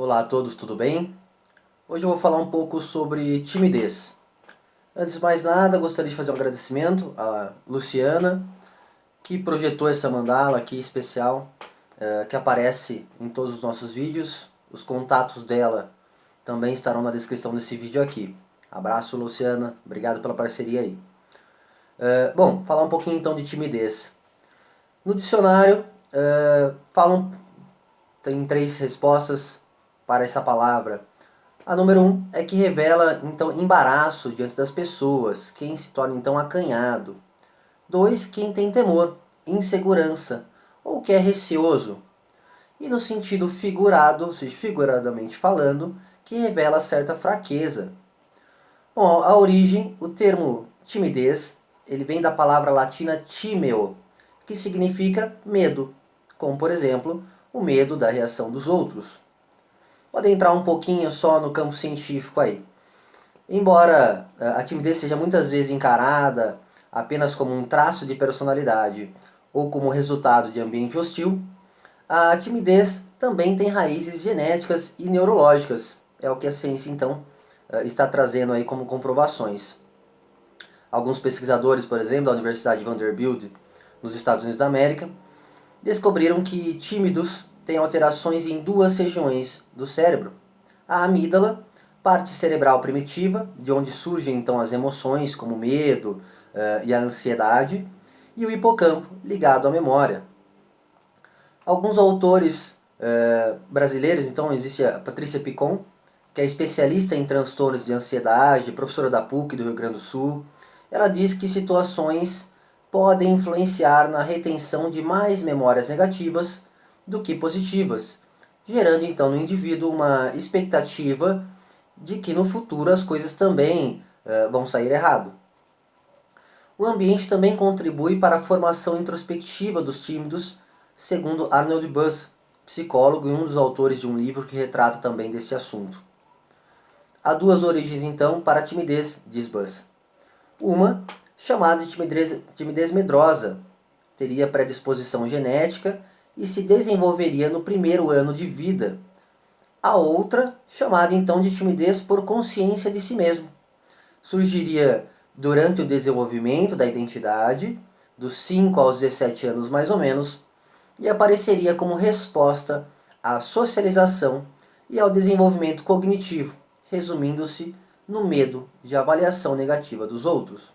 Olá a todos, tudo bem? Hoje eu vou falar um pouco sobre timidez. Antes de mais nada, gostaria de fazer um agradecimento à Luciana, que projetou essa mandala aqui especial, que aparece em todos os nossos vídeos. Os contatos dela também estarão na descrição desse vídeo aqui. Abraço, Luciana, obrigado pela parceria aí. Bom, falar um pouquinho então de timidez. No dicionário, tem três respostas para essa palavra. A número 1 é que revela então embaraço diante das pessoas, quem se torna então acanhado. 2, quem tem temor, insegurança, ou que é receoso. E no sentido figurado, ou seja, figuradamente falando, que revela certa fraqueza. Bom, a origem, o termo timidez, ele vem da palavra latina timeo, que significa medo, como por exemplo, o medo da reação dos outros. Pode entrar um pouquinho só no campo científico aí. Embora a timidez seja muitas vezes encarada apenas como um traço de personalidade ou como resultado de ambiente hostil, a timidez também tem raízes genéticas e neurológicas. É o que a ciência então está trazendo aí como comprovações. Alguns pesquisadores, por exemplo, da Universidade de Vanderbilt, nos Estados Unidos da América, descobriram que tímidos têm alterações em duas regiões do cérebro. A amígdala, parte cerebral primitiva, de onde surgem então as emoções como o medo e a ansiedade, e o hipocampo, ligado à memória. Alguns autores brasileiros, então existe a Patrícia Picon, que é especialista em transtornos de ansiedade, professora da PUC do Rio Grande do Sul. Ela diz que situações podem influenciar na retenção de mais memórias negativas do que positivas, gerando então no indivíduo uma expectativa de que no futuro as coisas também vão sair errado. O ambiente também contribui para a formação introspectiva dos tímidos, segundo Arnold Buss, psicólogo e um dos autores de um livro que retrata também desse assunto. Há duas origens então para a timidez, diz Buss. Uma, chamada de timidez medrosa, teria predisposição genética e se desenvolveria no primeiro ano de vida. A outra, chamada então de timidez por consciência de si mesmo, surgiria durante o desenvolvimento da identidade, dos 5 aos 17 anos mais ou menos, e apareceria como resposta à socialização e ao desenvolvimento cognitivo, resumindo-se no medo de avaliação negativa dos outros.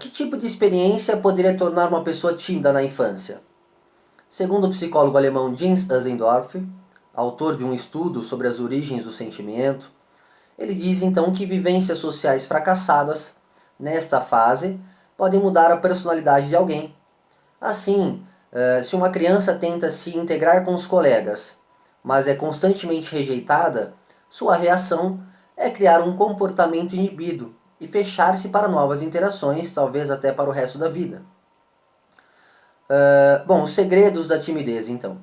Que tipo de experiência poderia tornar uma pessoa tímida na infância? Segundo o psicólogo alemão Jens Eisendorf, autor de um estudo sobre as origens do sentimento, ele diz então que vivências sociais fracassadas, nesta fase, podem mudar a personalidade de alguém. Assim, se uma criança tenta se integrar com os colegas, mas é constantemente rejeitada, sua reação é criar um comportamento inibido e fechar-se para novas interações, talvez até para o resto da vida. Bom, os segredos da timidez então.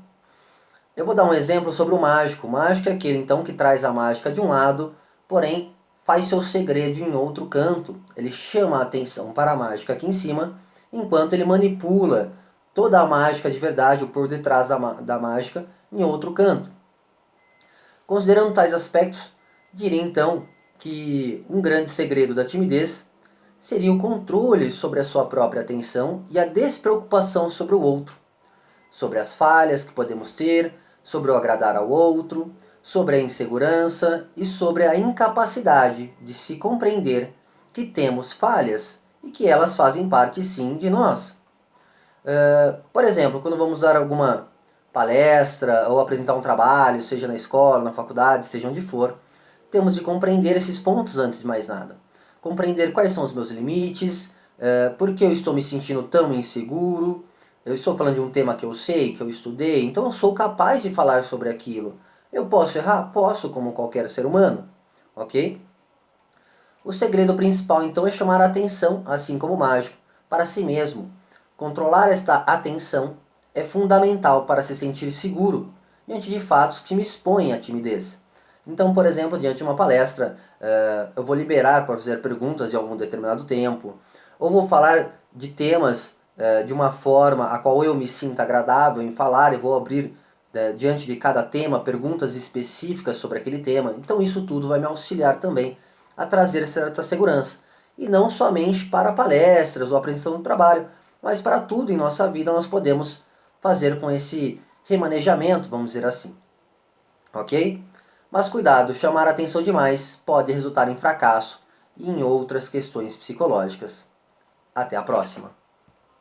Eu vou dar um exemplo sobre o mágico. O mágico é aquele então que traz a mágica de um lado, porém faz seu segredo em outro canto. Ele chama a atenção para a mágica aqui em cima, enquanto ele manipula toda a mágica de verdade, ou por detrás da mágica, em outro canto. Considerando tais aspectos, diria então que um grande segredo da timidez seria o controle sobre a sua própria atenção e a despreocupação sobre o outro, sobre as falhas que podemos ter, sobre o agradar ao outro, sobre a insegurança e sobre a incapacidade de se compreender que temos falhas e que elas fazem parte sim de nós. Por exemplo, quando vamos dar alguma palestra ou apresentar um trabalho, seja na escola, na faculdade, seja onde for, temos de compreender esses pontos antes de mais nada. Compreender quais são os meus limites, por que eu estou me sentindo tão inseguro. Eu estou falando de um tema que eu sei, que eu estudei, então eu sou capaz de falar sobre aquilo. Eu posso errar? Posso, como qualquer ser humano. Ok? O segredo principal então é chamar a atenção, assim como o mágico, para si mesmo. Controlar esta atenção é fundamental para se sentir seguro diante de fatos que me expõem à timidez. Então, por exemplo, diante de uma palestra, eu vou liberar para fazer perguntas de algum determinado tempo, ou vou falar de temas de uma forma a qual eu me sinta agradável em falar e vou abrir diante de cada tema, perguntas específicas sobre aquele tema. Então isso tudo vai me auxiliar também a trazer certa segurança. E não somente para palestras ou apresentação do trabalho, mas para tudo em nossa vida nós podemos fazer com esse remanejamento, vamos dizer assim. Ok? Mas cuidado, chamar a atenção demais pode resultar em fracasso e em outras questões psicológicas. Até a próxima!